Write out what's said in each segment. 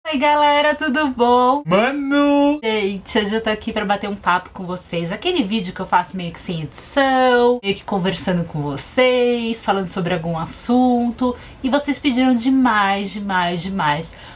Oi galera, tudo bom? Mano! Gente, hoje eu tô aqui pra bater um papo com vocês. Aquele vídeo que eu faço meio que sem edição, meio que conversando com vocês, falando sobre algum assunto. E vocês pediram demais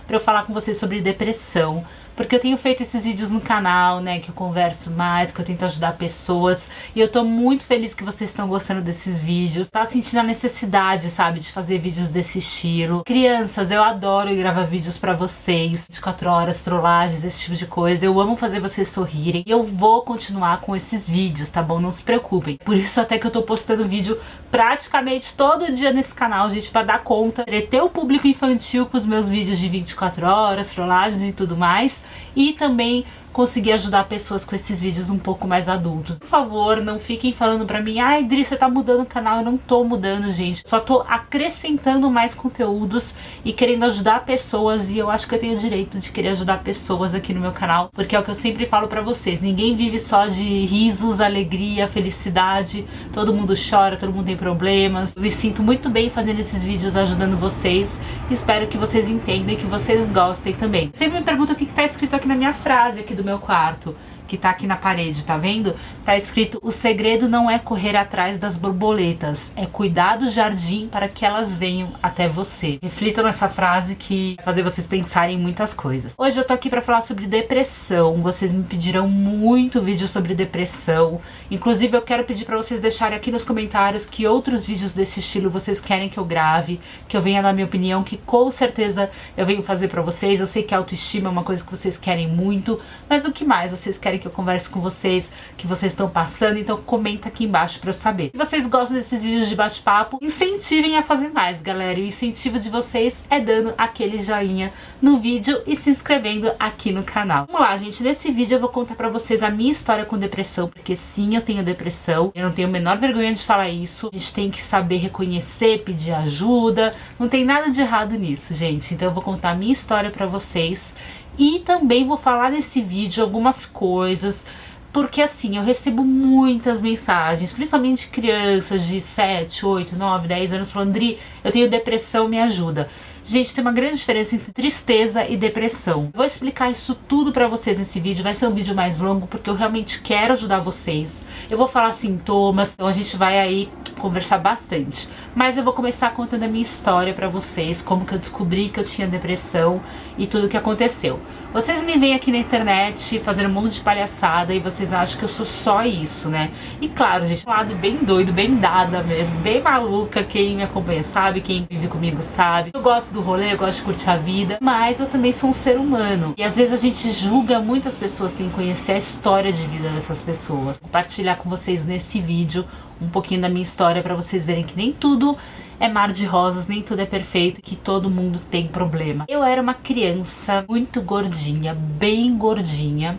pra eu falar com vocês sobre depressão. Porque eu tenho feito esses vídeos no canal, né, que eu converso mais, que eu tento ajudar pessoas. E eu tô muito feliz que vocês estão gostando desses vídeos. Tá sentindo a necessidade, sabe, de fazer vídeos desse estilo. Crianças, eu adoro gravar vídeos pra vocês. 24 horas, trollagens, esse tipo de coisa. Eu amo fazer vocês sorrirem. E eu vou continuar com esses vídeos, tá bom? Não se preocupem. Por isso até que eu tô postando vídeo praticamente todo dia nesse canal, gente, pra dar conta. Entreter o público infantil com os meus vídeos de 24 horas, trollagens e tudo mais. E também conseguir ajudar pessoas com esses vídeos um pouco mais adultos. Por favor, não fiquem falando pra mim: ai, Dri, você tá mudando o canal. Eu não tô mudando, gente. Só tô acrescentando mais conteúdos e querendo ajudar pessoas. E eu acho que eu tenho o direito de querer ajudar pessoas aqui no meu canal, porque é o que eu sempre falo pra vocês: ninguém vive só de risos, alegria, felicidade. Todo mundo chora, todo mundo tem problemas. Eu me sinto muito bem fazendo esses vídeos, ajudando vocês. Espero que vocês entendam e que vocês gostem também. Sempre me perguntam o que tá escrito aqui na minha frase aqui do meu quarto, que tá aqui na parede, tá vendo? Tá escrito: o segredo não é correr atrás das borboletas, é cuidar do jardim para que elas venham até você. Reflitam nessa frase que vai fazer vocês pensarem em muitas coisas. Hoje eu tô aqui pra falar sobre depressão. Vocês me pediram muito vídeo sobre depressão. Inclusive eu quero pedir pra vocês deixarem aqui nos comentários que outros vídeos desse estilo vocês querem que eu grave, que eu venha dar minha opinião, que com certeza eu venho fazer pra vocês. Eu sei que a autoestima é uma coisa que vocês querem muito, mas o que mais vocês querem que eu converse com vocês, que vocês estão passando? Então comenta aqui embaixo pra eu saber. Se vocês gostam desses vídeos de bate-papo, incentivem a fazer mais, galera. E o incentivo de vocês é dando aquele joinha no vídeo e se inscrevendo aqui no canal. Vamos lá, gente. Nesse vídeo eu vou contar pra vocês a minha história com depressão, porque sim, eu tenho depressão. Eu não tenho a menor vergonha de falar isso. A gente tem que saber reconhecer, pedir ajuda. Não tem nada de errado nisso, gente. Então eu vou contar a minha história pra vocês. E também vou falar nesse vídeo algumas coisas, porque assim, eu recebo muitas mensagens, principalmente crianças de 7, 8, 9, 10 anos falando: Dri, eu tenho depressão, me ajuda. Gente, tem uma grande diferença entre tristeza e depressão. Vou explicar isso tudo pra vocês nesse vídeo. Vai ser um vídeo mais longo porque eu realmente quero ajudar vocês. Eu vou falar sintomas, então a gente vai aí conversar bastante. Mas eu vou começar contando a minha história pra vocês, como que eu descobri que eu tinha depressão e tudo o que aconteceu. Vocês me veem aqui na internet fazendo um monte de palhaçada e vocês acham que eu sou só isso, né? E claro, gente, um lado bem doido, bem dada mesmo, bem maluca. Quem me acompanha sabe, quem vive comigo sabe. Eu gosto do rolê, eu gosto de curtir a vida, mas eu também sou um ser humano. E às vezes a gente julga muitas pessoas sem conhecer a história de vida dessas pessoas. Vou compartilhar com vocês nesse vídeo um pouquinho da minha história pra vocês verem que nem tudo é mar de rosas, nem tudo é perfeito, que todo mundo tem problema. Eu era uma criança muito gordinha, bem gordinha,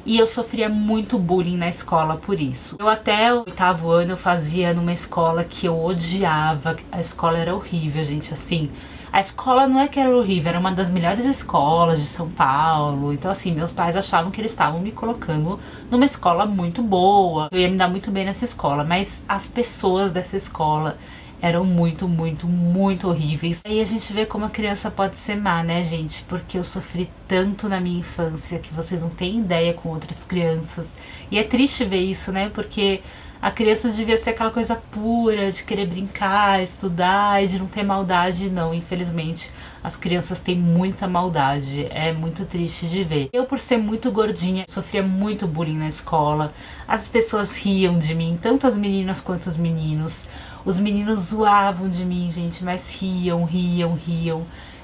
e eu sofria muito bullying na escola por isso. Eu até o 8º ano eu fazia numa escola que eu odiava. A escola era horrível, gente, assim. A escola não é que era horrível, era uma das melhores escolas de São Paulo. Então assim, meus pais achavam que eles estavam me colocando numa escola muito boa, eu ia me dar muito bem nessa escola, mas as pessoas dessa escola eram muito horríveis. Aí a gente vê como a criança pode ser má, né, gente? Porque eu sofri tanto na minha infância que vocês não têm ideia com outras crianças. E é triste ver isso, né? Porque a criança devia ser aquela coisa pura, de querer brincar, estudar e de não ter maldade. Não, infelizmente, as crianças têm muita maldade. É muito triste de ver. Eu, por ser muito gordinha, sofria muito bullying na escola. As pessoas riam de mim, tanto as meninas quanto os meninos. Os meninos zoavam de mim, gente, mas riam.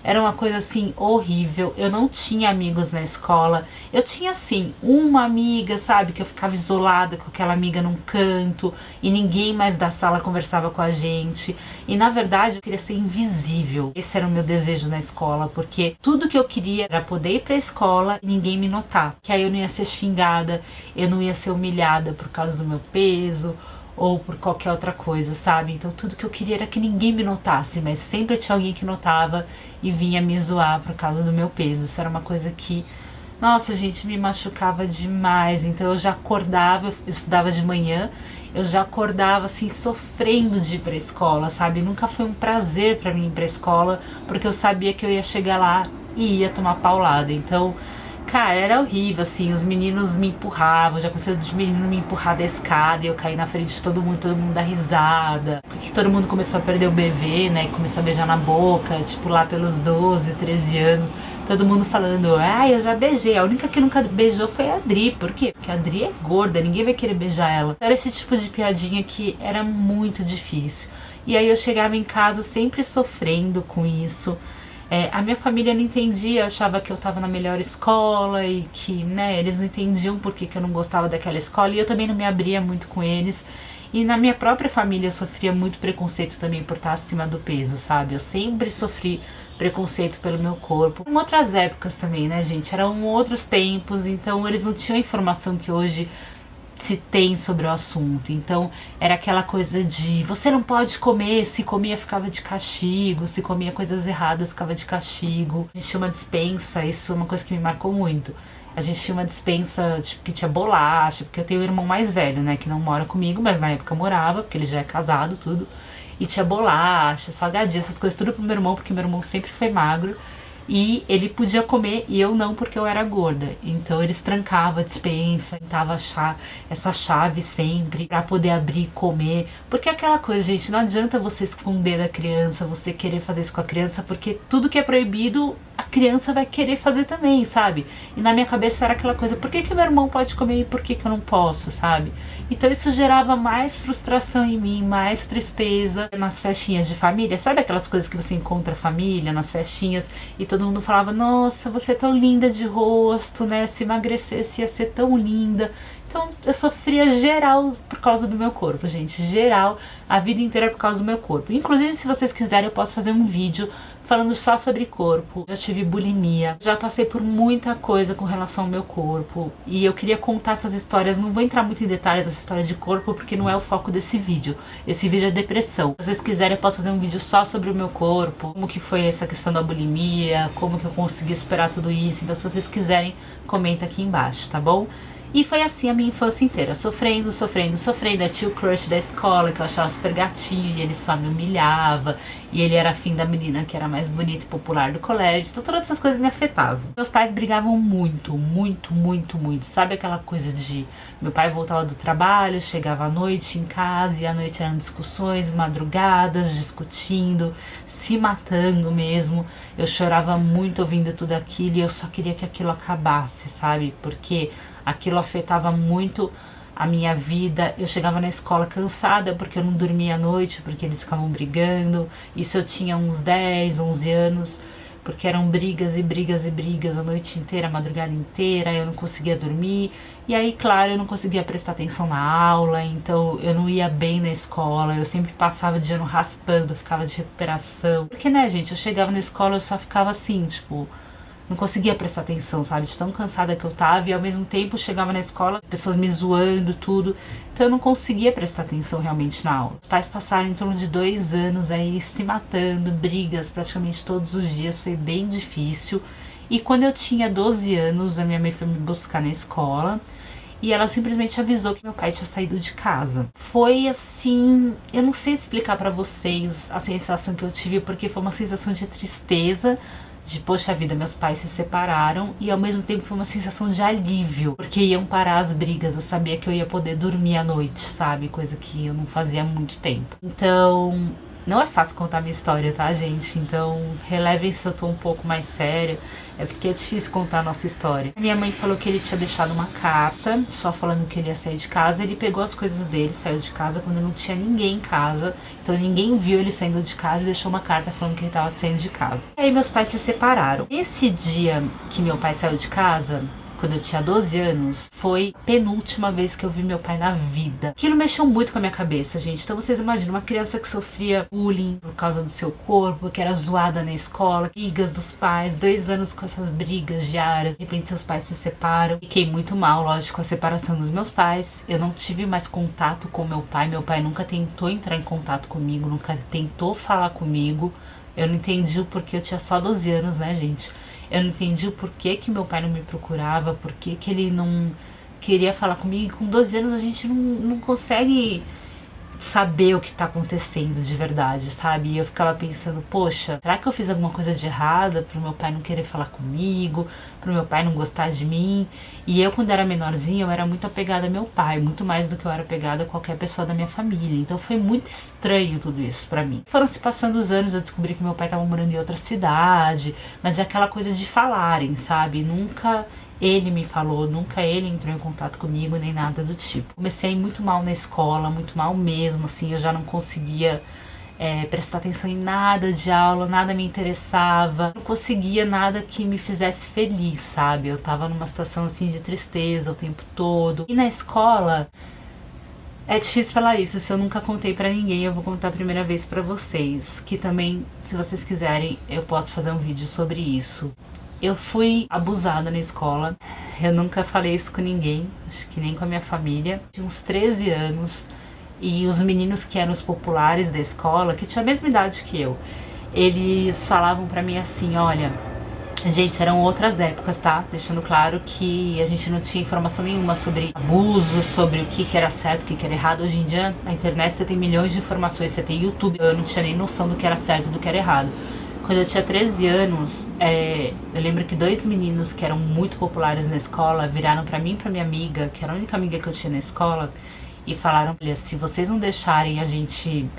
Era uma coisa assim horrível. Eu não tinha amigos na escola. Eu tinha assim uma amiga, sabe, que eu ficava isolada com aquela amiga num canto e ninguém mais da sala conversava com a gente. E na verdade eu queria ser invisível. Esse era o meu desejo na escola, porque tudo que eu queria era poder ir pra escola e ninguém me notar. Que aí eu não ia ser xingada, eu não ia ser humilhada por causa do meu peso ou por qualquer outra coisa, sabe? Então tudo que eu queria era que ninguém me notasse, mas sempre tinha alguém que notava e vinha me zoar por causa do meu peso. Isso era uma coisa que, nossa, gente, me machucava demais. Então eu já acordava, eu estudava de manhã, eu já acordava assim sofrendo de ir pra escola, sabe? Nunca foi um prazer pra mim ir pra escola, porque eu sabia que eu ia chegar lá e ia tomar paulada. Então, cara, era horrível, assim, os meninos me empurravam, já aconteceu de menino me empurrar da escada e eu caí na frente de todo mundo dá risada. Porque todo mundo começou a perder o bebê, né, e começou a beijar na boca, tipo, lá pelos 12, 13 anos. Todo mundo falando, eu já beijei. A única que nunca beijou foi a Adri. Por quê? Porque a Adri é gorda, ninguém vai querer beijar ela. Era esse tipo de piadinha que era muito difícil. E aí eu chegava em casa sempre sofrendo com isso. A minha família não entendia, achava que eu tava na melhor escola e que, né, eles não entendiam por que eu não gostava daquela escola e eu também não me abria muito com eles. E na minha própria família eu sofria muito preconceito também por estar acima do peso, sabe? Eu sempre sofri preconceito pelo meu corpo. Em outras épocas também, né, gente? Eram outros tempos, então eles não tinham a informação que hoje se tem sobre o assunto. Então era aquela coisa de você não pode comer, se comia ficava de castigo, se comia coisas erradas ficava de castigo. A gente tinha uma despensa, isso é uma coisa que me marcou muito. A gente tinha uma despensa tipo, que tinha bolacha, porque eu tenho um irmão mais velho, né, que não mora comigo, mas na época morava, porque ele já é casado, tudo. E tinha bolacha, salgadinho, essas coisas tudo pro meu irmão, porque meu irmão sempre foi magro. E ele podia comer e eu não, porque eu era gorda. Então eles trancavam a despensa, tentavam achar essa chave sempre pra poder abrir e comer. Porque aquela coisa, gente, não adianta você esconder da criança, você querer fazer isso com a criança, porque tudo que é proibido, a criança vai querer fazer também, sabe? E na minha cabeça era aquela coisa, por que meu irmão pode comer e por que eu não posso, sabe? Então isso gerava mais frustração em mim, mais tristeza nas festinhas de família. Sabe aquelas coisas que você encontra a família nas festinhas e todo mundo falava, nossa, você é tão linda de rosto, né? Se emagrecesse ia ser tão linda. Então eu sofria geral por causa do meu corpo, gente. Geral, a vida inteira por causa do meu corpo. Inclusive, se vocês quiserem, eu posso fazer um vídeo falando só sobre corpo. Já tive bulimia, já passei por muita coisa com relação ao meu corpo. E eu queria contar essas histórias, não vou entrar muito em detalhes dessa história de corpo, porque não é o foco desse vídeo. Esse vídeo é depressão. Se vocês quiserem, eu posso fazer um vídeo só sobre o meu corpo, como que foi essa questão da bulimia, como que eu consegui superar tudo isso. Então, se vocês quiserem, comenta aqui embaixo, tá bom? E foi assim a minha infância inteira, sofrendo. Eu tinha o crush da escola, que eu achava super gatinho, e ele só me humilhava, e ele era afim da menina que era mais bonita e popular do colégio. Então todas essas coisas me afetavam. Meus pais brigavam muito, muito, muito, muito. Sabe aquela coisa de... Meu pai voltava do trabalho, chegava à noite em casa, e à noite eram discussões, madrugadas, discutindo, se matando mesmo. Eu chorava muito ouvindo tudo aquilo, e eu só queria que aquilo acabasse, sabe? Porque aquilo afetava muito a minha vida. Eu chegava na escola cansada porque eu não dormia à noite, porque eles ficavam brigando. Isso eu tinha uns 10, 11 anos, porque eram brigas e brigas e brigas a noite inteira, a madrugada inteira, eu não conseguia dormir. E aí, claro, eu não conseguia prestar atenção na aula, então eu não ia bem na escola, eu sempre passava de ano raspando, ficava de recuperação. Porque, né, gente, eu chegava na escola, eu só ficava assim, tipo... Não conseguia prestar atenção, sabe? De tão cansada que eu tava. E ao mesmo tempo chegava na escola, as pessoas me zoando, tudo. Então eu não conseguia prestar atenção realmente na aula. Os pais passaram em torno de 2 anos aí se matando, brigas praticamente todos os dias. Foi bem difícil. E quando eu tinha 12 anos, a minha mãe foi me buscar na escola. E ela simplesmente avisou que meu pai tinha saído de casa. Foi assim... Eu não sei explicar pra vocês a sensação que eu tive, porque foi uma sensação de tristeza, de poxa vida, meus pais se separaram, e ao mesmo tempo foi uma sensação de alívio, porque iam parar as brigas, eu sabia que eu ia poder dormir à noite, sabe, coisa que eu não fazia há muito tempo. Então, não é fácil contar minha história, tá, gente? Então, relevem se eu tô um pouco mais séria, é porque é difícil contar a nossa história. Minha mãe falou que ele tinha deixado uma carta, só falando que ele ia sair de casa. Ele pegou as coisas dele, saiu de casa quando não tinha ninguém em casa. Então ninguém viu ele saindo de casa e deixou uma carta falando que ele estava saindo de casa. E aí meus pais se separaram. Esse dia que meu pai saiu de casa, quando eu tinha 12 anos, foi a penúltima vez que eu vi meu pai na vida. Aquilo mexeu muito com a minha cabeça, gente. Então vocês imaginam, uma criança que sofria bullying por causa do seu corpo, que era zoada na escola, brigas dos pais, 2 anos com essas brigas diárias, de repente seus pais se separam. Fiquei muito mal, lógico, com a separação dos meus pais. Eu não tive mais contato com meu pai nunca tentou entrar em contato comigo, nunca tentou falar comigo. Eu não entendi o porquê, eu tinha só 12 anos, né, gente? Eu não entendi o porquê que meu pai não me procurava, porquê que ele não queria falar comigo. Com 12 anos a gente não consegue saber o que tá acontecendo de verdade, sabe? E eu ficava pensando, poxa, será que eu fiz alguma coisa de errada pro meu pai não querer falar comigo, pro meu pai não gostar de mim? E eu, quando era menorzinha, eu era muito apegada ao meu pai, muito mais do que eu era apegada a qualquer pessoa da minha família. Então foi muito estranho tudo isso pra mim. Foram se passando os anos, eu descobri que meu pai tava morando em outra cidade, mas é aquela coisa de falarem, sabe? Nunca ele me falou, nunca ele entrou em contato comigo, nem nada do tipo. Comecei a ir muito mal na escola, muito mal mesmo, assim, eu já não conseguia prestar atenção em nada de aula, nada me interessava, não conseguia nada que me fizesse feliz, sabe? Eu tava numa situação assim de tristeza o tempo todo. E na escola, é difícil falar isso, se eu nunca contei pra ninguém, eu vou contar a primeira vez pra vocês, que também, se vocês quiserem, eu posso fazer um vídeo sobre isso. Eu fui abusada na escola, eu nunca falei isso com ninguém, acho que nem com a minha família. Tinha uns 13 anos e os meninos que eram os populares da escola, que tinham a mesma idade que eu, eles falavam pra mim assim, olha, gente, eram outras épocas, tá? Deixando claro que a gente não tinha informação nenhuma sobre abuso, sobre o que era certo, o que era errado. Hoje em dia, na internet você tem milhões de informações, você tem YouTube, eu não tinha nem noção do que era certo e do que era errado. Quando eu tinha 13 anos, eu lembro que 2 meninos que eram muito populares na escola viraram pra mim e pra minha amiga, que era a única amiga que eu tinha na escola, e falaram, olha, se vocês não deixarem a gente,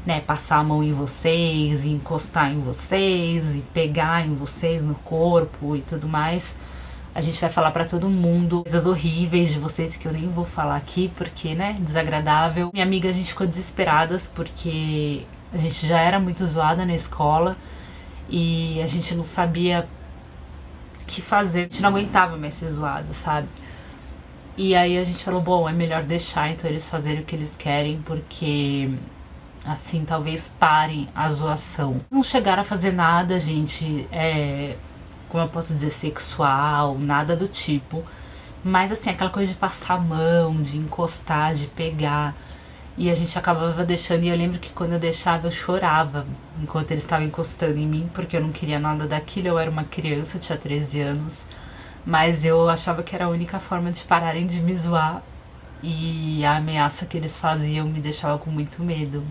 né, passar a mão em vocês, e encostar em vocês, e pegar em vocês no corpo e tudo mais, a gente vai falar pra todo mundo coisas horríveis de vocês que eu nem vou falar aqui, porque, né, desagradável. Minha amiga, a gente ficou desesperadas, porque a gente já era muito zoada na escola, e a gente não sabia o que fazer, a gente não aguentava mais ser zoada, sabe? E aí a gente falou, bom, é melhor deixar então eles fazerem o que eles querem, porque assim talvez parem a zoação. Não chegaram a fazer nada, gente, como eu posso dizer, sexual, nada do tipo, mas assim, aquela coisa de passar a mão, de encostar, de pegar. E a gente acabava deixando, e eu lembro que quando eu deixava eu chorava enquanto eles estavam encostando em mim, porque eu não queria nada daquilo, eu era uma criança, eu tinha 13 anos, mas eu achava que era a única forma de pararem de me zoar, e a ameaça que eles faziam me deixava com muito medo.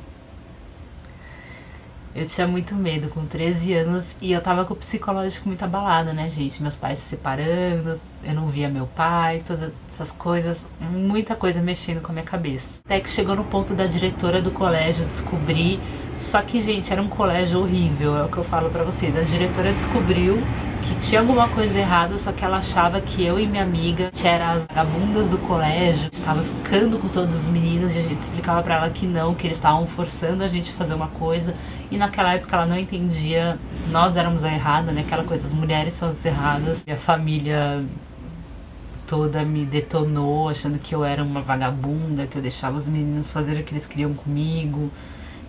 Eu tinha muito medo com 13 anos e eu tava com o psicológico muito abalado, né, gente? Meus pais se separando, eu não via meu pai, todas essas coisas, muita coisa mexendo com a minha cabeça. Até que chegou no ponto da diretora do colégio descobrir, só que, gente, era um colégio horrível, é o que eu falo pra vocês. A diretora descobriu que tinha alguma coisa errada, só que ela achava que eu e minha amiga era as vagabundas do colégio, estava ficando com todos os meninos e a gente explicava pra ela que não, que eles estavam forçando a gente a fazer uma coisa, e naquela época ela não entendia, nós éramos a errada, né, aquela coisa, as mulheres são as erradas, e a família toda me detonou, achando que eu era uma vagabunda, que eu deixava os meninos fazer o que eles queriam comigo,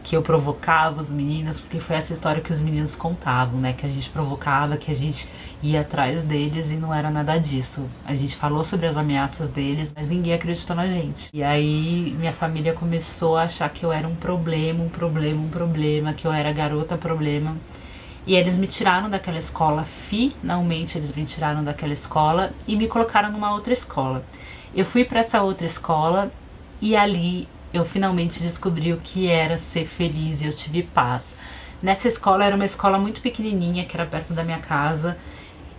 que eu provocava os meninos, porque foi essa história que os meninos contavam, né, que a gente provocava, que a gente ia atrás deles, e não era nada disso. A gente falou sobre as ameaças deles, mas ninguém acreditou na gente. E aí minha família começou a achar que eu era um problema, que eu era garota problema. E eles me tiraram daquela escola, finalmente eles me tiraram daquela escola e me colocaram numa outra escola. Eu fui para essa outra escola e ali eu finalmente descobri o que era ser feliz e eu tive paz. Nessa escola, era uma escola muito pequenininha, que era perto da minha casa,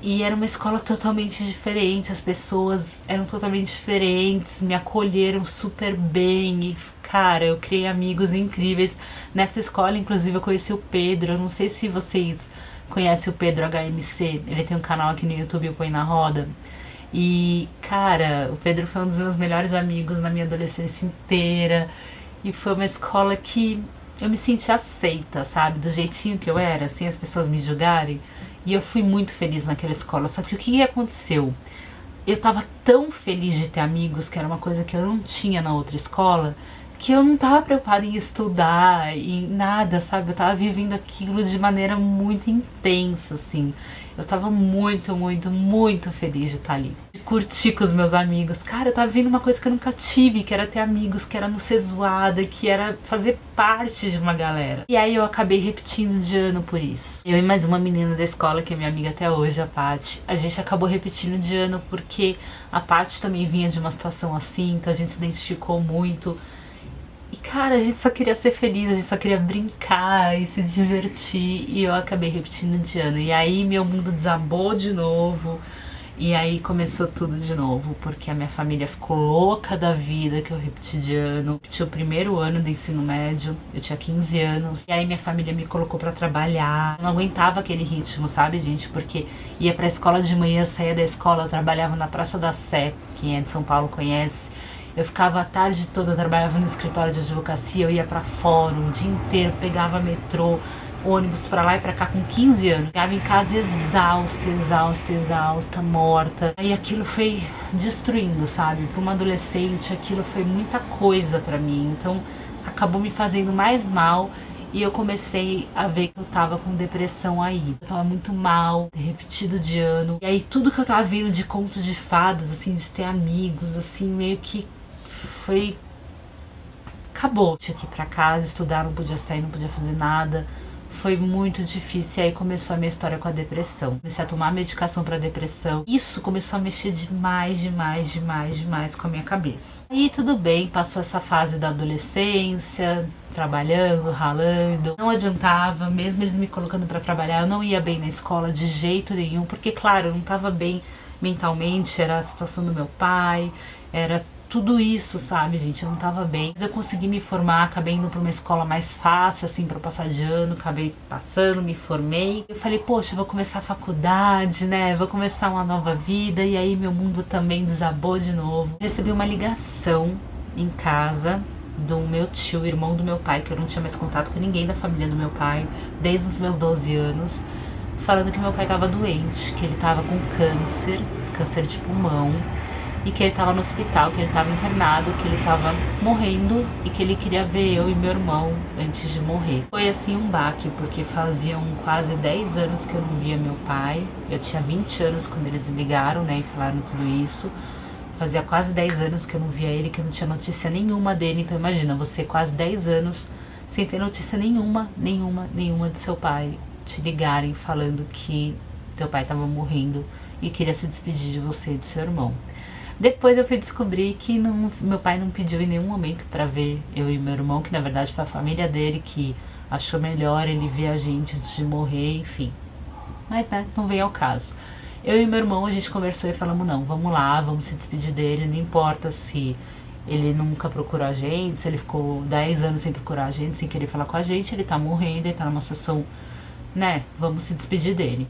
e era uma escola totalmente diferente, as pessoas eram totalmente diferentes, me acolheram super bem e, cara, eu criei amigos incríveis. Nessa escola, inclusive, eu conheci o Pedro, eu não sei se vocês conhecem o Pedro HMC, ele tem um canal aqui no YouTube, o Põe na Roda. E, cara, o Pedro foi um dos meus melhores amigos na minha adolescência inteira. E foi uma escola que eu me senti aceita, sabe? Do jeitinho que eu era, sem as pessoas me julgarem. E eu fui muito feliz naquela escola. Só que o que aconteceu? Eu tava tão feliz de ter amigos, que era uma coisa que eu não tinha na outra escola, que eu não tava preocupada em estudar e nada, sabe? Eu tava vivendo aquilo de maneira muito intensa, assim. Eu tava muito, muito, muito feliz de estar ali. De curtir com os meus amigos. Cara, eu tava vivendo uma coisa que eu nunca tive, que era ter amigos, que era não ser zoada, que era fazer parte de uma galera. E aí eu acabei repetindo de ano por isso. Eu e mais uma menina da escola, que é minha amiga até hoje, a Paty, a gente acabou repetindo de ano porque a Paty também vinha de uma situação assim, então a gente se identificou muito. E cara, a gente só queria ser feliz, a gente só queria brincar e se divertir. E eu acabei repetindo de ano. E aí meu mundo desabou de novo. E aí começou tudo de novo, porque a minha família ficou louca da vida que eu repeti de ano. Repeti o primeiro ano do ensino médio, eu tinha 15 anos. E aí minha família me colocou pra trabalhar. Eu não aguentava aquele ritmo, sabe, gente? Porque ia pra escola de manhã, saía da escola, eu trabalhava na Praça da Sé, quem é de São Paulo conhece. Eu ficava a tarde toda, eu trabalhava no escritório de advocacia, eu ia pra fórum o dia inteiro, pegava metrô, ônibus pra lá e pra cá com 15 anos. Chegava em casa exausta, exausta, exausta, morta. Aí aquilo foi destruindo, sabe? Pra uma adolescente, aquilo foi muita coisa pra mim. Então acabou me fazendo mais mal. E eu comecei a ver que eu tava com depressão aí. Eu tava muito mal, ter repetido de ano. E aí tudo que eu tava vendo de contos de fadas, assim, de ter amigos, assim, meio que foi... acabou. Tinha que ir pra casa, estudar, não podia sair, não podia fazer nada. Foi muito difícil. E aí começou a minha história com a depressão. Comecei a tomar medicação pra depressão. Isso começou a mexer demais, demais, demais, demais com a minha cabeça. Aí tudo bem, passou essa fase da adolescência, trabalhando, ralando. Não adiantava, mesmo eles me colocando pra trabalhar, eu não ia bem na escola de jeito nenhum, porque claro, eu não tava bem mentalmente, era a situação do meu pai, era tudo isso, sabe, gente? Eu não tava bem. Mas eu consegui me formar, acabei indo pra uma escola mais fácil, assim, pra eu passar de ano, acabei passando, me formei. Eu falei, poxa, eu vou começar a faculdade, né? Vou começar uma nova vida. E aí meu mundo também desabou de novo. Eu recebi uma ligação em casa do meu tio, irmão do meu pai, que eu não tinha mais contato com ninguém da família do meu pai, desde os meus 12 anos, falando que meu pai tava doente, que ele tava com câncer, câncer de pulmão, e que ele estava no hospital, que ele estava internado, que ele estava morrendo e que ele queria ver eu e meu irmão antes de morrer. Foi assim um baque, porque faziam quase 10 anos que eu não via meu pai. Eu tinha 20 anos quando eles me ligaram, né, e falaram tudo isso. Fazia quase 10 anos que eu não via ele, que eu não tinha notícia nenhuma dele. Então imagina, você quase 10 anos sem ter notícia nenhuma do seu pai, te ligarem falando que teu pai estava morrendo e queria se despedir de você e do seu irmão. Depois eu fui descobrir que meu pai não pediu em nenhum momento pra ver eu e meu irmão, que na verdade foi a família dele que achou melhor ele ver a gente antes de morrer, enfim. Mas né, não veio ao caso. Eu e meu irmão, a gente conversou e falamos, não, vamos lá, vamos se despedir dele, não importa se ele nunca procurou a gente, se ele ficou 10 anos sem procurar a gente, sem querer falar com a gente, ele tá morrendo, ele tá numa situação, né, vamos se despedir dele.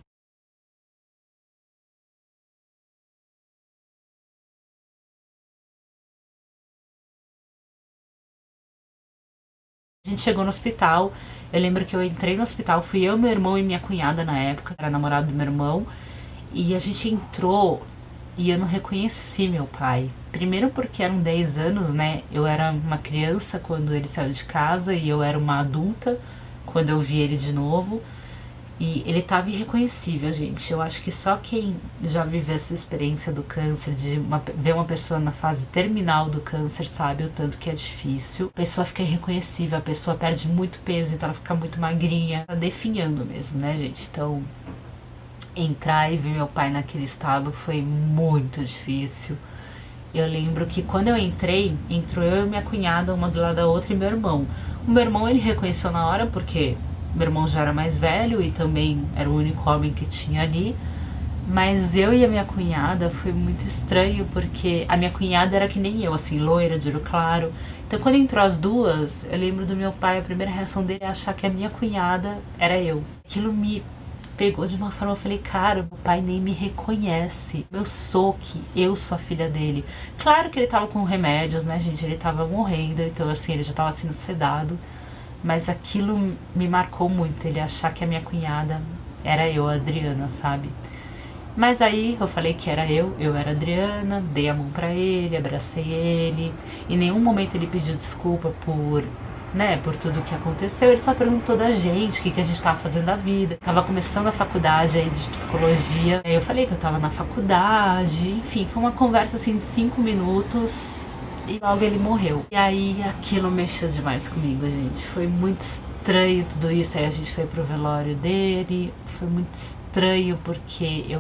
A gente chegou no hospital, eu lembro que eu entrei no hospital, fui eu, meu irmão e minha cunhada na época, era namorado do meu irmão, e a gente entrou e eu não reconheci meu pai. Primeiro porque eram 10 anos, né? Eu era uma criança quando ele saiu de casa e eu era uma adulta quando eu vi ele de novo. E ele tava irreconhecível, gente. Eu acho que só quem já viveu essa experiência do câncer, de ver uma pessoa na fase terminal do câncer, sabe o tanto que é difícil. A pessoa fica irreconhecível, a pessoa perde muito peso, então ela fica muito magrinha. Tá definhando mesmo, né, gente? Então, entrar e ver meu pai naquele estado foi muito difícil. Eu lembro que quando eu entrei, entrou eu e minha cunhada, uma do lado da outra, e meu irmão. O meu irmão ele reconheceu na hora, porque meu irmão já era mais velho e também era o único homem que tinha ali. Mas eu e a minha cunhada foi muito estranho, porque a minha cunhada era que nem eu, assim, loira, de olho claro. Então quando entrou as duas, eu lembro do meu pai, a primeira reação dele é achar que a minha cunhada era eu. Aquilo me pegou de uma forma, eu falei, cara, meu pai nem me reconhece. Eu sou que eu sou a filha dele. Claro que ele tava com remédios, né, gente? Ele tava morrendo, então assim, ele já tava sendo sedado. Mas aquilo me marcou muito, ele achar que a minha cunhada era eu, a Adriana, sabe? Mas aí eu falei que era eu era a Adriana, dei a mão pra ele, abracei ele. Em nenhum momento ele pediu desculpa por, né, por tudo que aconteceu. Ele só perguntou da gente, o que a gente tava fazendo da vida. Tava começando a faculdade aí de psicologia. Aí eu falei que eu tava na faculdade, enfim, foi uma conversa assim de 5 minutos. E logo ele morreu. E aí aquilo mexeu demais comigo, gente. Foi muito estranho tudo isso. Aí a gente foi pro velório dele. Foi muito estranho porque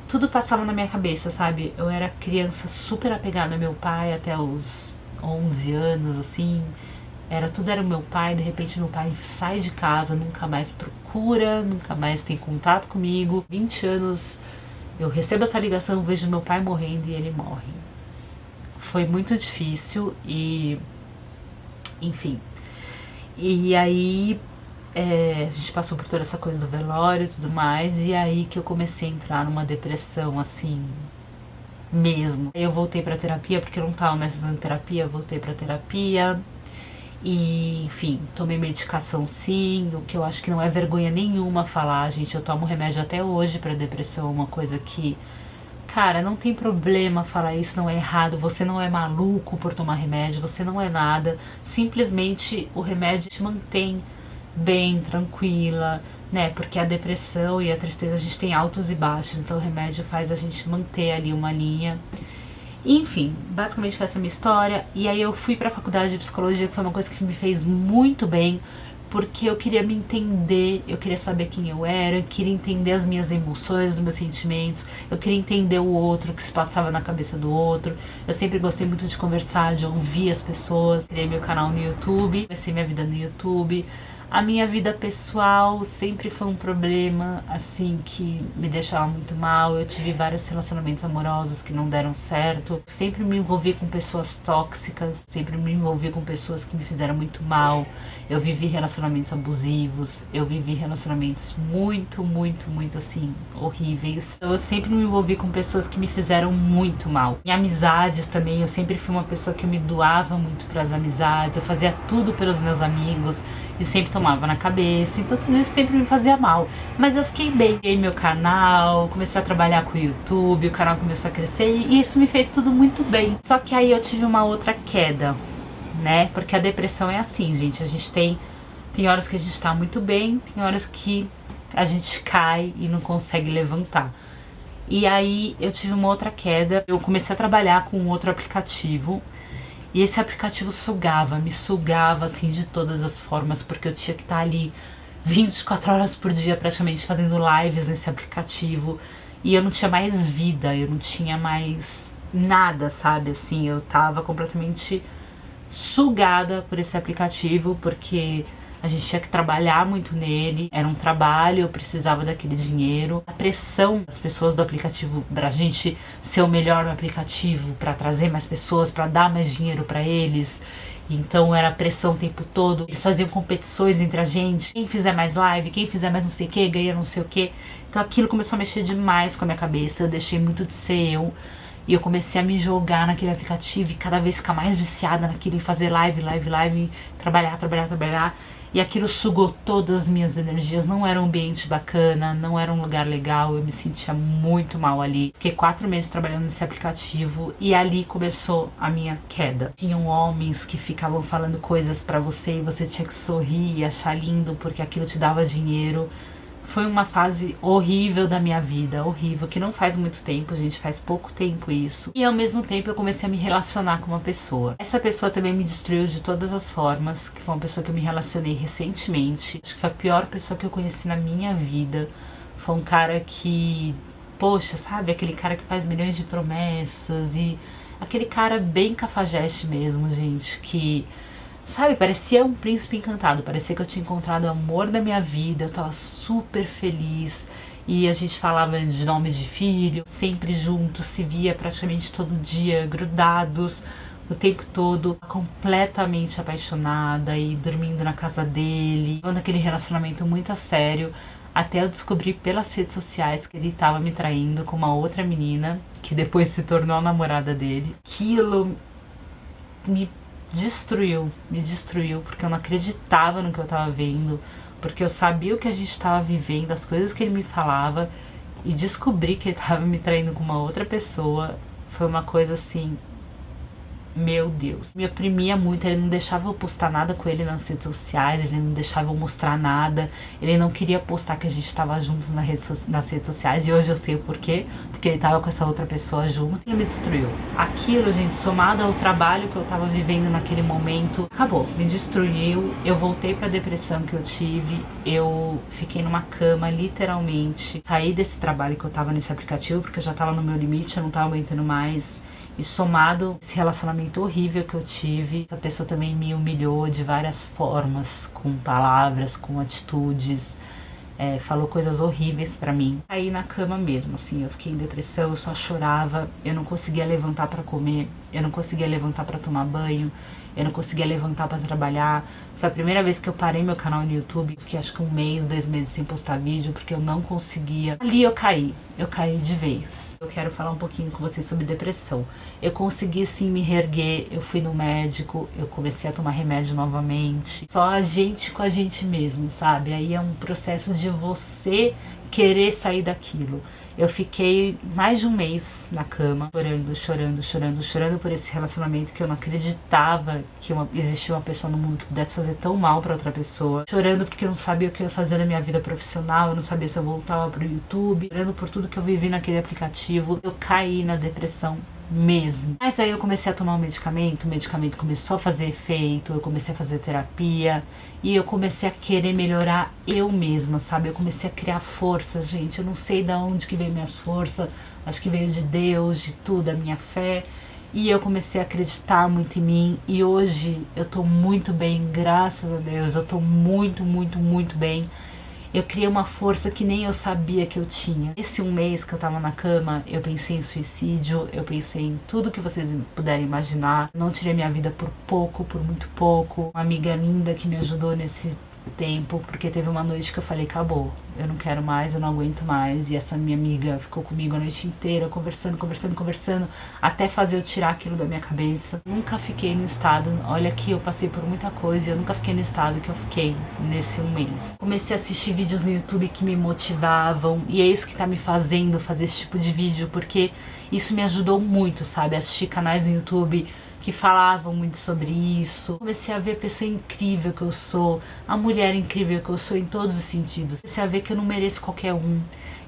tudo passava na minha cabeça, sabe? Eu era criança super apegada ao meu pai até os 11 anos, assim, tudo era o meu pai. De repente meu pai sai de casa, nunca mais procura, nunca mais tem contato comigo. 20 anos eu recebo essa ligação, vejo meu pai morrendo e ele morre. Foi muito difícil e, enfim. E aí a gente passou por toda essa coisa do velório e tudo mais, e aí que eu comecei a entrar numa depressão, assim, mesmo. Eu voltei pra terapia, porque eu não tava mais fazendo terapia, voltei pra terapia. E, enfim, tomei medicação sim, o que eu acho que não é vergonha nenhuma falar, gente. Eu tomo remédio até hoje pra depressão, uma coisa que, cara, não tem problema falar isso, não é errado. Você não é maluco por tomar remédio, você não é nada. Simplesmente o remédio te mantém bem, tranquila, né? Porque a depressão e a tristeza a gente tem altos e baixos, então o remédio faz a gente manter ali uma linha. Enfim, basicamente foi essa minha história. E aí eu fui pra faculdade de psicologia, que foi uma coisa que me fez muito bem, porque eu queria me entender, eu queria saber quem eu era, eu queria entender as minhas emoções, os meus sentimentos, eu queria entender o outro, o que se passava na cabeça do outro. Eu sempre gostei muito de conversar, de ouvir as pessoas. Criei meu canal no YouTube, comecei minha vida no YouTube. A minha vida pessoal sempre foi um problema, assim, que me deixava muito mal. Eu tive vários relacionamentos amorosos que não deram certo. Sempre me envolvi com pessoas tóxicas, sempre me envolvi com pessoas que me fizeram muito mal. Eu vivi relacionamentos abusivos, eu vivi relacionamentos muito, muito, muito, assim, horríveis. Eu sempre me envolvi com pessoas que me fizeram muito mal. Em amizades também, eu sempre fui uma pessoa que me doava muito para as amizades. Eu fazia tudo pelos meus amigos e sempre tomava na cabeça, então tudo isso sempre me fazia mal. Mas eu fiquei bem, criei meu canal, comecei a trabalhar com o YouTube, o canal começou a crescer e isso me fez tudo muito bem. Só que aí eu tive uma outra queda, né? Porque a depressão é assim, gente, a gente tem horas que a gente tá muito bem, tem horas que a gente cai e não consegue levantar. E aí eu tive uma outra queda, eu comecei a trabalhar com outro aplicativo. E esse aplicativo me sugava assim de todas as formas, porque eu tinha que estar ali 24 horas por dia praticamente fazendo lives nesse aplicativo. E eu não tinha mais vida, eu não tinha mais nada, sabe? Assim, eu tava completamente sugada por esse aplicativo, porque a gente tinha que trabalhar muito nele, era um trabalho, eu precisava daquele dinheiro. A pressão das pessoas do aplicativo pra gente ser o melhor no aplicativo, pra trazer mais pessoas, pra dar mais dinheiro pra eles. Então era pressão o tempo todo. Eles faziam competições entre a gente. Quem fizer mais live, quem fizer mais não sei o que, ganha não sei o que. Então aquilo começou a mexer demais com a minha cabeça. Eu deixei muito de ser eu. E eu comecei a me jogar naquele aplicativo e cada vez ficar mais viciada naquilo, e fazer live, trabalhar. E aquilo sugou todas as minhas energias. Não era um ambiente bacana, não era um lugar legal, eu me sentia muito mal ali. Fiquei 4 meses trabalhando nesse aplicativo e ali começou a minha queda. Tinham homens que ficavam falando coisas pra você e você tinha que sorrir e achar lindo porque aquilo te dava dinheiro. Foi uma fase horrível da minha vida, horrível, que não faz muito tempo, gente, faz pouco tempo isso. E ao mesmo tempo eu comecei a me relacionar com uma pessoa. Essa pessoa também me destruiu de todas as formas, que foi uma pessoa que eu me relacionei recentemente. Acho que foi a pior pessoa que eu conheci na minha vida. Foi um cara que, poxa, sabe, aquele cara que faz milhões de promessas e aquele cara bem cafajeste mesmo, gente, que... Sabe, parecia um príncipe encantado, parecia que eu tinha encontrado o amor da minha vida, eu tava super feliz e a gente falava de nome de filho, sempre juntos, se via praticamente todo dia, grudados o tempo todo, completamente apaixonada e dormindo na casa dele, levando aquele relacionamento muito a sério, até eu descobrir pelas redes sociais que ele tava me traindo com uma outra menina, que depois se tornou a namorada dele. Aquilo me destruiu, porque eu não acreditava no que eu tava vendo, porque eu sabia o que a gente tava vivendo, as coisas que ele me falava, e descobrir que ele tava me traindo com uma outra pessoa foi uma coisa assim, meu Deus. Me oprimia muito, ele não deixava eu postar nada com ele nas redes sociais, ele não deixava eu mostrar nada, ele não queria postar que a gente tava juntos nas redes sociais, e hoje eu sei o porquê, porque ele tava com essa outra pessoa junto, e ele me destruiu. Aquilo, gente, somado ao trabalho que eu tava vivendo naquele momento, acabou, me destruiu, eu voltei pra depressão que eu tive, eu fiquei numa cama, literalmente, saí desse trabalho que eu tava nesse aplicativo, porque eu já tava no meu limite, eu não tava aguentando mais. E somado esse relacionamento horrível que eu tive, essa pessoa também me humilhou de várias formas, com palavras, com atitudes, falou coisas horríveis pra mim. Caí na cama mesmo, assim, eu fiquei em depressão, eu só chorava, eu não conseguia levantar pra comer, eu não conseguia levantar pra tomar banho, eu não conseguia levantar pra trabalhar. Foi a primeira vez que eu parei meu canal no YouTube. Fiquei acho que 1 mês, 2 meses sem postar vídeo, porque eu não conseguia. Ali eu caí de vez. Eu quero falar um pouquinho com vocês sobre depressão. Eu consegui sim me reerguer, eu fui no médico, eu comecei a tomar remédio novamente. Só a gente com a gente mesmo, sabe? Aí é um processo de você querer sair daquilo. Eu fiquei mais de 1 mês na cama, chorando por esse relacionamento que eu não acreditava que existia uma pessoa no mundo que pudesse fazer tão mal pra outra pessoa. Chorando porque eu não sabia o que eu ia fazer na minha vida profissional, eu não sabia se eu voltava pro YouTube. Chorando por tudo que eu vivi naquele aplicativo. Eu caí na depressão mesmo. Mas aí eu comecei a tomar um medicamento, o medicamento começou a fazer efeito, eu comecei a fazer terapia e eu comecei a querer melhorar eu mesma, sabe? Eu comecei a criar forças, gente. Eu não sei de onde que veio minhas forças, acho que veio de Deus, de tudo, a minha fé. E eu comecei a acreditar muito em mim e hoje eu tô muito bem, graças a Deus, eu tô muito bem. Eu criei uma força que nem eu sabia que eu tinha. Esse 1 mês que eu tava na cama, eu pensei em suicídio, eu pensei em tudo que vocês puderem imaginar. Não tirei minha vida por pouco, por muito pouco. Uma amiga linda que me ajudou nesse tempo, porque teve uma noite que eu falei, acabou, eu não quero mais, eu não aguento mais. E essa minha amiga ficou comigo a noite inteira, conversando, até fazer eu tirar aquilo da minha cabeça. Nunca fiquei no estado, olha que eu passei por muita coisa e eu nunca fiquei no estado que eu fiquei nesse 1 mês. Comecei a assistir vídeos no YouTube que me motivavam e é isso que tá me fazendo fazer esse tipo de vídeo, porque isso me ajudou muito, sabe? Assistir canais no YouTube que falavam muito sobre isso. Comecei a ver a pessoa incrível que eu sou, a mulher incrível que eu sou em todos os sentidos. Comecei a ver que eu não mereço qualquer um,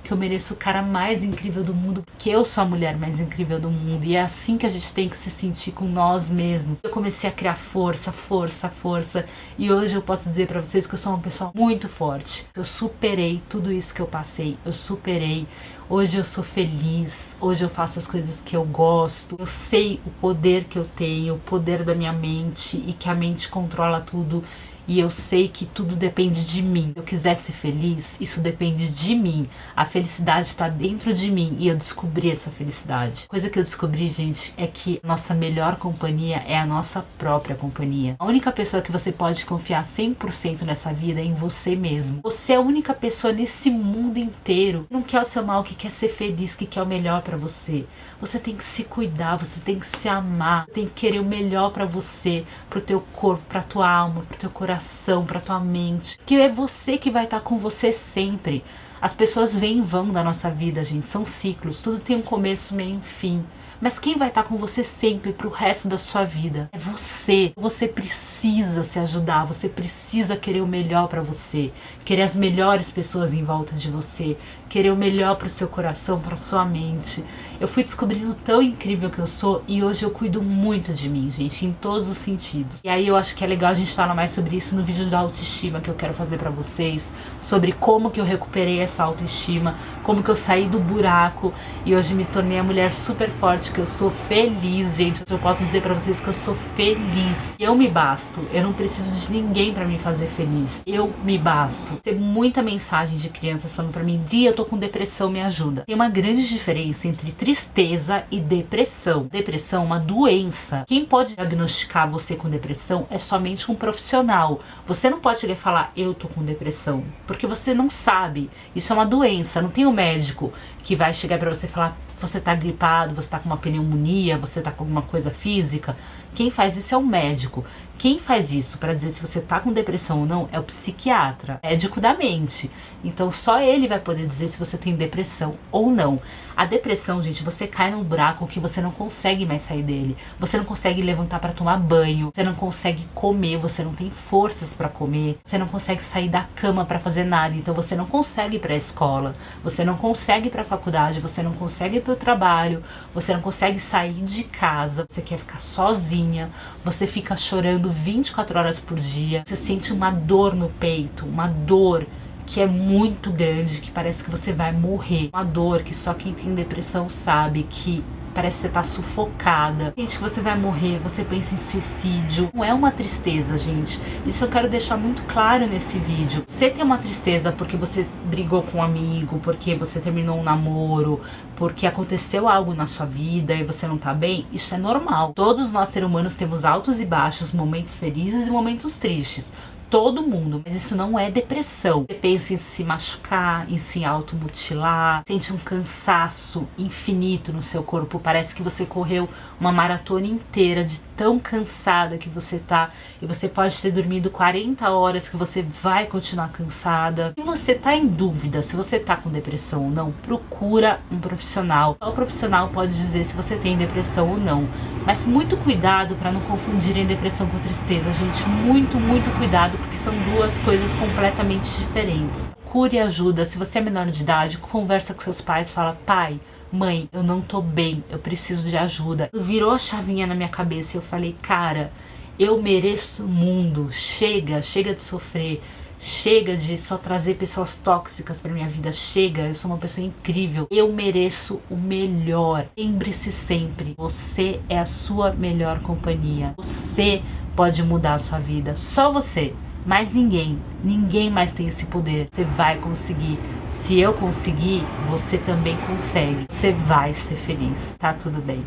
que eu mereço o cara mais incrível do mundo, porque eu sou a mulher mais incrível do mundo. E é assim que a gente tem que se sentir com nós mesmos. Eu comecei a criar força. E hoje eu posso dizer pra vocês que eu sou uma pessoa muito forte. Eu superei tudo isso que eu passei. Eu superei. Hoje eu sou feliz, hoje eu faço as coisas que eu gosto, eu sei o poder que eu tenho, o poder da minha mente e que a mente controla tudo. E eu sei que tudo depende de mim. Se eu quiser ser feliz, isso depende de mim. A felicidade está dentro de mim e eu descobri essa felicidade. Coisa que eu descobri, gente, é que nossa melhor companhia é a nossa própria companhia. A única pessoa que você pode confiar 100% nessa vida é em você mesmo. Você é a única pessoa nesse mundo inteiro que não quer o seu mal, que quer ser feliz, que quer o melhor pra você. Você tem que se cuidar, você tem que se amar, tem que querer o melhor pra você, pro teu corpo, pra tua alma, pro teu coração, pra tua mente. Que é você que vai estar com você sempre. As pessoas vêm e vão da nossa vida, gente, são ciclos, tudo tem um começo, meio e fim. Mas quem vai estar com você sempre pro resto da sua vida é você. Você precisa se ajudar, você precisa querer o melhor pra você, querer as melhores pessoas em volta de você, querer o melhor pro seu coração, pra sua mente. Eu fui descobrindo tão incrível que eu sou e hoje eu cuido muito de mim, gente, em todos os sentidos. E aí eu acho que é legal a gente falar mais sobre isso no vídeo da autoestima que eu quero fazer pra vocês, sobre como que eu recuperei essa autoestima, como que eu saí do buraco e hoje me tornei a mulher super forte que eu sou. Feliz, gente. Eu posso dizer pra vocês que eu sou feliz. Eu me basto. Eu não preciso de ninguém pra me fazer feliz. Eu me basto. Tem muita mensagem de crianças falando pra mim, Dri, eu tô com depressão, me ajuda. Tem uma grande diferença entre tristeza e depressão. Depressão é uma doença. Quem pode diagnosticar você com depressão é somente um profissional. Você não pode chegar e falar, eu tô com depressão, porque você não sabe. Isso é uma doença. Não tem um médico que vai chegar pra você e falar, você tá gripado, você tá com uma pneumonia, você tá com alguma coisa física. Quem faz isso é o médico. Quem faz isso pra dizer se você tá com depressão ou não é o psiquiatra, médico da mente. Então só ele vai poder dizer se você tem depressão ou não. A depressão, gente, você cai num buraco que você não consegue mais sair dele. Você não consegue levantar pra tomar banho, você não consegue comer, você não tem forças pra comer, você não consegue sair da cama pra fazer nada. Então você não consegue ir pra escola, você não consegue ir pra faculdade, você não consegue ir pro trabalho, você não consegue sair de casa, você quer ficar sozinha, você fica chorando 24 horas por dia, você sente uma dor no peito, uma dor que é muito grande, que parece que você vai morrer. Uma dor que só quem tem depressão sabe que parece que você tá sufocada, sente que você vai morrer, você pensa em suicídio. Não é uma tristeza, gente. Isso eu quero deixar muito claro nesse vídeo. Você tem uma tristeza porque você brigou com um amigo, porque você terminou um namoro, porque aconteceu algo na sua vida e você não tá bem, isso é normal. Todos nós seres humanos temos altos e baixos, momentos felizes e momentos tristes. Todo mundo, mas isso não é depressão. Você pensa em se machucar, em se automutilar, sente um cansaço infinito no seu corpo, parece que você correu uma maratona inteira de tão cansada que você tá, e você pode ter dormido 40 horas que você vai continuar cansada. Se você tá em dúvida se você tá com depressão ou não, procura um profissional. Só o profissional pode dizer se você tem depressão ou não. Mas muito cuidado para não confundirem depressão com tristeza, gente. Muito cuidado, porque são duas coisas completamente diferentes. Procure ajuda. Se você é menor de idade, conversa com seus pais, fala: pai, mãe, eu não tô bem, eu preciso de ajuda. Virou a chavinha na minha cabeça e eu falei: cara, eu mereço o mundo. Chega de sofrer. Chega de só trazer pessoas tóxicas pra minha vida. Chega, eu sou uma pessoa incrível. Eu mereço o melhor. Lembre-se sempre, você é a sua melhor companhia. Você pode mudar a sua vida. Só você. Mais ninguém. Ninguém mais tem esse poder. Você vai conseguir. Se eu conseguir, você também consegue. Você vai ser feliz. Tá tudo bem.